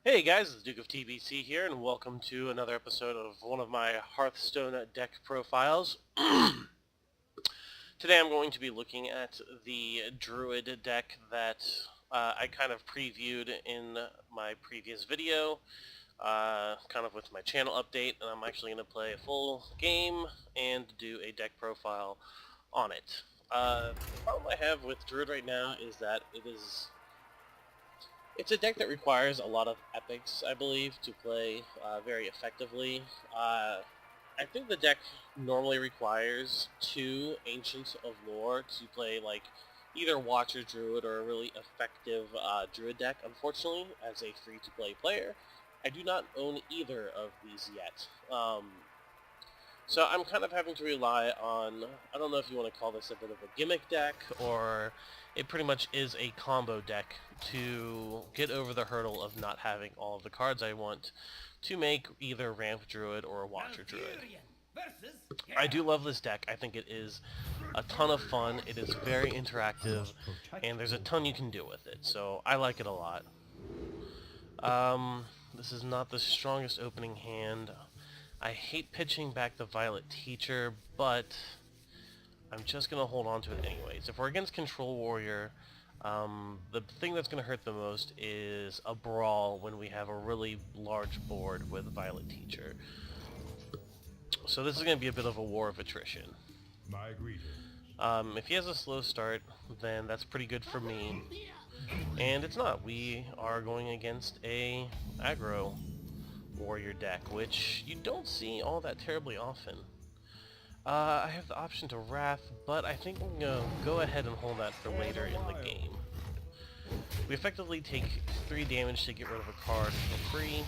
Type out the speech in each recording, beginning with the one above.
Hey guys, it's Duke of TBC here, and welcome to another episode of one of my Hearthstone deck profiles. Today I'm going to be looking at the Druid deck that I kind of previewed in my previous video, kind of with my channel update, and I'm actually going to play a full game and do a deck profile on it. The problem I have with Druid right now is that it's a deck that requires a lot of epics, I believe, to play very effectively. I think the deck normally requires 2 Ancients of Lore to play, like, either Watcher Druid or a really effective Druid deck. Unfortunately, as a free-to-play player, I do not own either of these yet. So I'm kind of having to rely on, I don't know if you want to call this a bit of a gimmick deck, or it pretty much is a combo deck to get over the hurdle of not having all of the cards I want to make either Ramp Druid or Watcher Druid. I do love this deck. I think it is a ton of fun, it is very interactive, and there's a ton you can do with it, so I like it a lot. This is not the strongest opening hand. I hate pitching back the Violet Teacher, but I'm just going to hold on to it anyways. If we're against Control Warrior, the thing that's going to hurt the most is a brawl when we have a really large board with Violet Teacher. So this is going to be a bit of a war of attrition. My greetings. If he has a slow start, then that's pretty good for me. And it's not. We are going against a aggro warrior deck, which you don't see all that terribly often. I have the option to Wrath, but I think I'm going to go ahead and hold that for later in the game. We effectively take 3 damage to get rid of a card for free.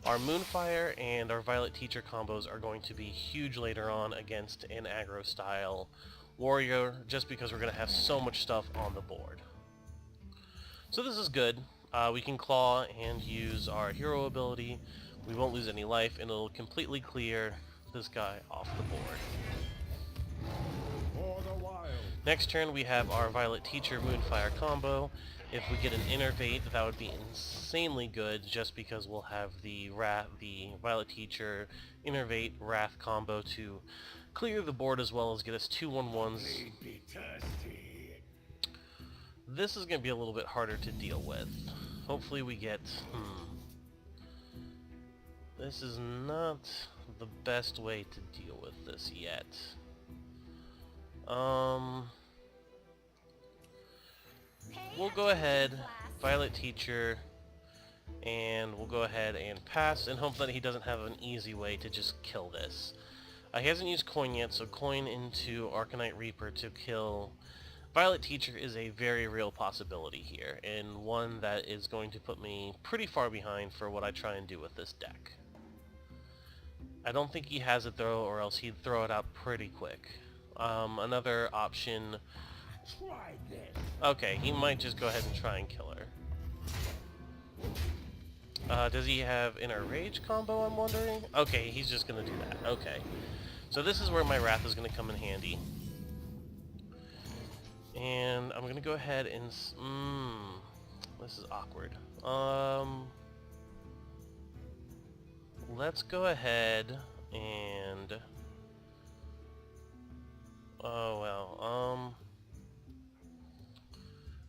Our Moonfire and our Violet Teacher combos are going to be huge later on against an aggro style warrior, just because we're going to have so much stuff on the board. So this is good. We can claw and use our hero ability. We won't lose any life, and it'll completely clear this guy off the board. For the wild. Next turn we have our Violet Teacher Moonfire combo. If we get an Innervate, that would be insanely good, just because we'll have the Violet Teacher Innervate Wrath combo to clear the board as well as get us 2 1/1s. This is going to be a little bit harder to deal with. Hopefully we get... This is not the best way to deal with this yet. We'll go ahead, Violet Teacher, and we'll go ahead and pass and hope that he doesn't have an easy way to just kill this. He hasn't used Coin yet, so Coin into Arcanite Reaper to kill Violet Teacher is a very real possibility here, and one that is going to put me pretty far behind for what I try and do with this deck. I don't think he has it though, or else he'd throw it out pretty quick. Another option... Try this. Okay, he might just go ahead and try and kill her. Does he have Inner Rage combo, I'm wondering? Okay, he's just going to do that. Okay. So this is where my Wrath is going to come in handy. And I'm going to go ahead and... this is awkward. Let's go ahead and... Oh, well,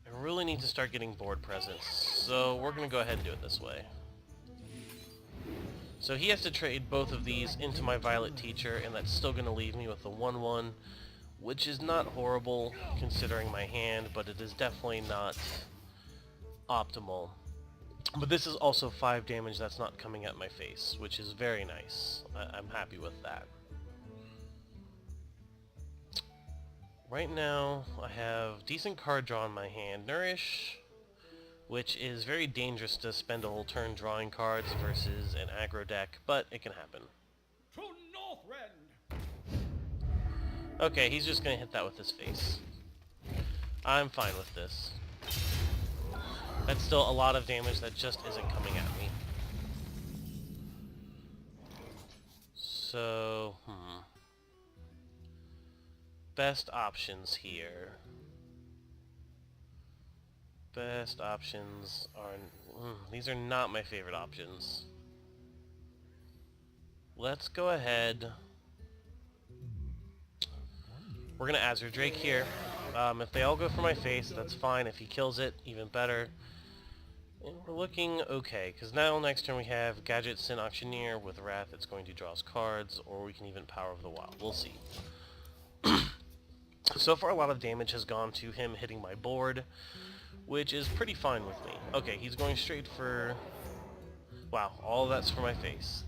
I really need to start getting board presence, so we're going to go ahead and do it this way. So he has to trade both of these into my Violet Teacher, and that's still going to leave me with the 1/1, which is not horrible considering my hand, but it is definitely not optimal. But this is also 5 damage that's not coming at my face, which is very nice. I'm happy with that. Right now, I have decent card draw in my hand. Nourish, which is very dangerous to spend a whole turn drawing cards versus an aggro deck, but it can happen. To Northrend. Okay, he's just going to hit that with his face. I'm fine with this. That's still a lot of damage that just isn't coming at me. So, best options here. Best options are... These are not my favorite options. Let's go ahead. We're going to Azure Drake here. If they all go for my face, that's fine. If he kills it, even better. And we're looking okay, because now next turn we have Gadget Sin Auctioneer with Wrath that's going to draw us cards, or we can even Power of the Wild. We'll see. So far a lot of damage has gone to him hitting my board, which is pretty fine with me. Okay, he's going straight for... Wow, all that's for my face.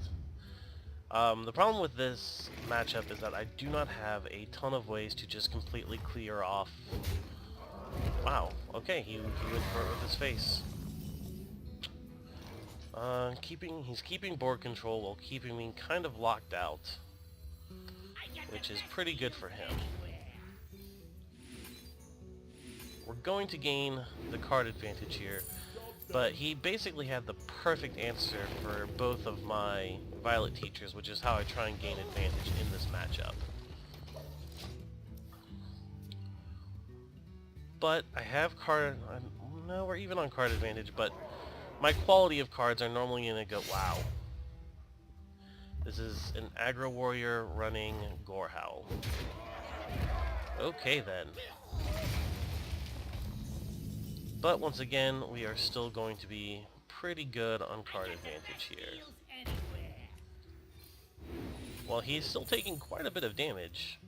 The problem with this matchup is that I do not have a ton of ways to just completely clear off... Wow, okay, he went for it with his face. He's keeping board control while keeping me kind of locked out, which is pretty good for him. We're going to gain the card advantage here, but he basically had the perfect answer for both of my Violet teachers, which is how I try and gain advantage in this matchup. But I have card... no, we're even on card advantage, but my quality of cards are normally going to go... Wow. This is an aggro warrior running Gorehowl. Okay then. But once again, we are still going to be pretty good on card advantage here. While he's still taking quite a bit of damage.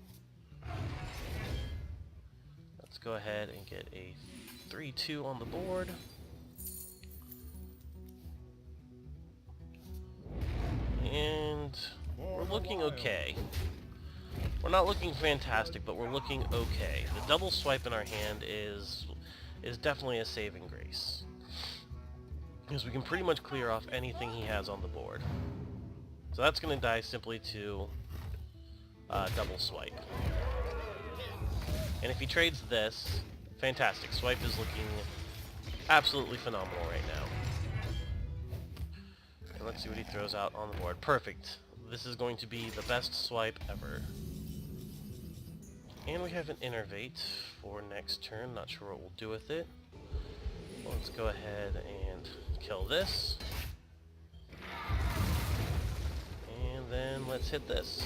Let's go ahead and get a 3-2 on the board. And we're looking okay. We're not looking fantastic, but we're looking okay. The double swipe in our hand is definitely a saving grace, because we can pretty much clear off anything he has on the board. So that's going to die simply to double swipe. And if he trades this, fantastic. Swipe is looking absolutely phenomenal right now. And let's see what he throws out on the board. Perfect. This is going to be the best swipe ever. And we have an Innervate for next turn. Not sure what we'll do with it. Well, let's go ahead and kill this. And then let's hit this.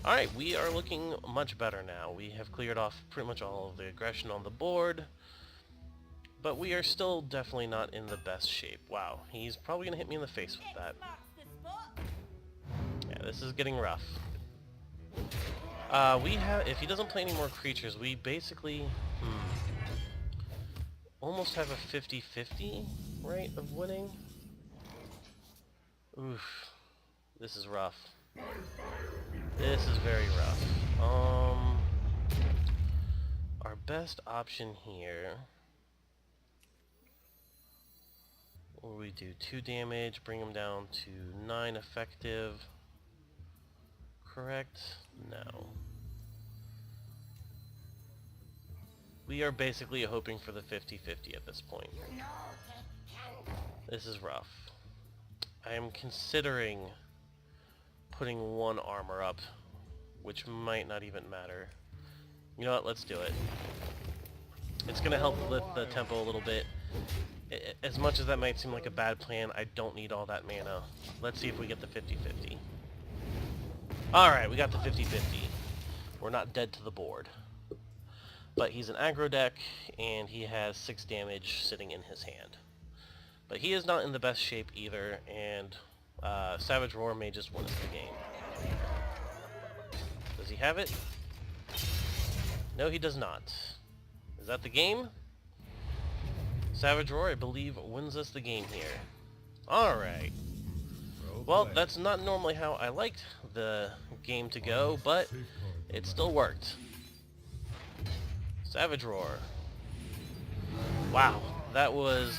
Alright, we are looking much better now. We have cleared off pretty much all of the aggression on the board. But we are still definitely not in the best shape. Wow, he's probably going to hit me in the face with that. Yeah, this is getting rough. If he doesn't play any more creatures, we basically almost have a 50-50 rate of winning. Oof. This is rough. This is very rough. Our best option here... What do we do? 2 damage, bring him down to 9 effective. Correct? No. We are basically hoping for the 50-50 at this point. This is rough. I am considering putting 1 armor up, which might not even matter. You know what? Let's do it. It's going to help lift the tempo a little bit. As much as that might seem like a bad plan, I don't need all that mana. Let's see if we get the 50-50. Alright, we got the 50-50. We're not dead to the board. But he's an aggro deck, and he has 6 damage sitting in his hand. But he is not in the best shape either, and Savage Roar may just win us the game. Does he have it? No, he does not. Is that the game? Savage Roar, I believe, wins us the game here. Alright. Well, that's not normally how I liked the game to go, but it still worked. Savage Roar. Wow, that was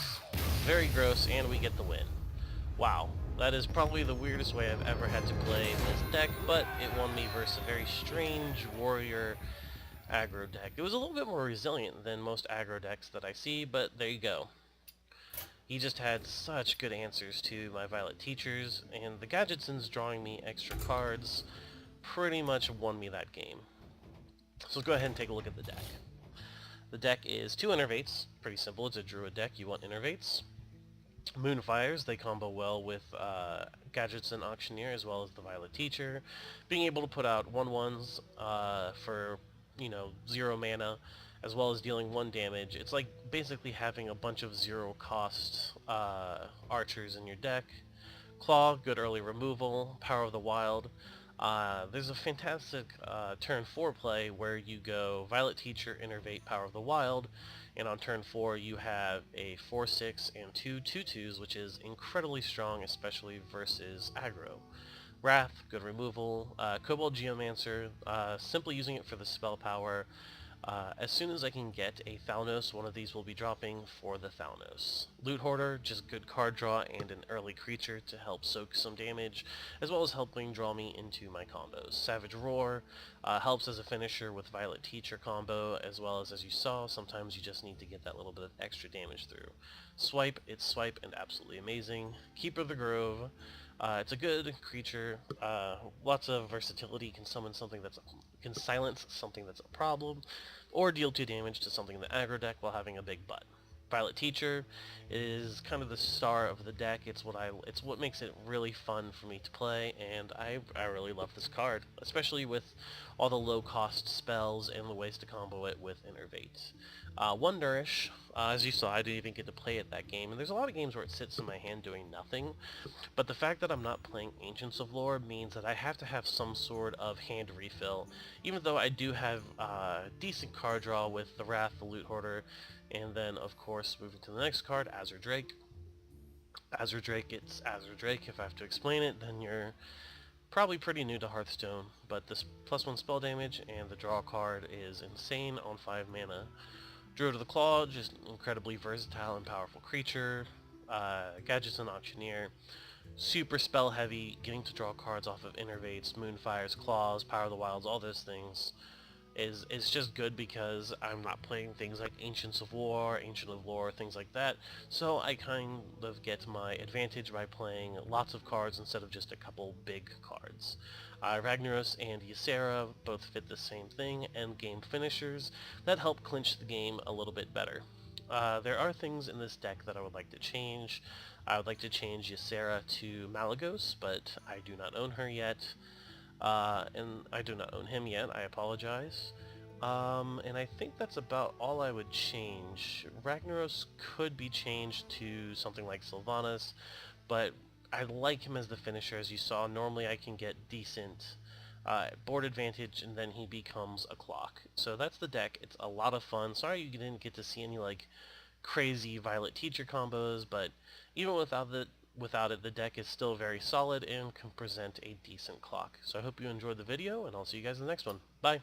very gross, and we get the win. Wow, that is probably the weirdest way I've ever had to play this deck, but it won me versus a very strange warrior aggro deck. It was a little bit more resilient than most aggro decks that I see, but there you go. He just had such good answers to my Violet teachers, and the Gadgetsons drawing me extra cards pretty much won me that game. So let's go ahead and take a look at the deck. The deck is 2 Innervates. Pretty simple. It's a Druid deck. You want Innervates. Moonfires, they combo well with Gadgets and Auctioneer, as well as the Violet Teacher. Being able to put out 1/1s for, 0 mana, as well as dealing 1 damage. It's like basically having a bunch of 0 cost archers in your deck. Claw, good early removal. Power of the Wild. There's a fantastic turn 4 play where you go Violet Teacher, Innervate, Power of the Wild, and on turn 4 you have a 4/6 and 2 2/2s, which is incredibly strong, especially versus aggro. Wrath, good removal. Kobold Geomancer, simply using it for the spell power. As soon as I can get a Thalnos, one of these will be dropping for the Thalnos. Loot Hoarder, just good card draw and an early creature to help soak some damage, as well as helping draw me into my combos. Savage Roar helps as a finisher with Violet Teacher combo, as well as you saw, sometimes you just need to get that little bit of extra damage through. Swipe, it's swipe and absolutely amazing. Keeper of the Grove, it's a good creature, lots of versatility, can silence something that's a problem, or deal 2 damage to something in the aggro deck while having a big butt. Violet Teacher is kind of the star of the deck. It's what makes it really fun for me to play, and I really love this card, especially with all the low cost spells and the ways to combo it with Innervate. One Nourish, as you saw, I didn't even get to play it that game, and there's a lot of games where it sits in my hand doing nothing, but the fact that I'm not playing Ancients of Lore means that I have to have some sort of hand refill, even though I do have decent card draw with the Wrath, the Loot Hoarder, and then of course moving to the next card, Azure Drake. Azure Drake, it's Azure Drake. If I have to explain it, then you're probably pretty new to Hearthstone, but this +1 spell damage and the draw card is insane on 5 mana. Druid of the Claw, just incredibly versatile and powerful creature. Gadgets and Auctioneer, super spell heavy, getting to draw cards off of Innervates, Moonfires, Claws, Power of the Wilds, all those things is just good because I'm not playing things like Ancients of War, Ancient of Lore, things like that, so I kind of get my advantage by playing lots of cards instead of just a couple big cards. Ragnaros and Ysera both fit the same thing, end game finishers that help clinch the game a little bit better. There are things in this deck that I would like to change. I would like to change Ysera to Malagos, but I do not own her yet. And I do not own him yet, I apologize. And I think that's about all I would change. Ragnaros could be changed to something like Sylvanas, but I like him as the finisher. As you saw, normally I can get decent board advantage, and then he becomes a clock. So that's the deck. It's a lot of fun. Sorry you didn't get to see any like crazy Violet Teacher combos, but even without it, the deck is still very solid and can present a decent clock. So I hope you enjoyed the video, and I'll see you guys in the next one. Bye!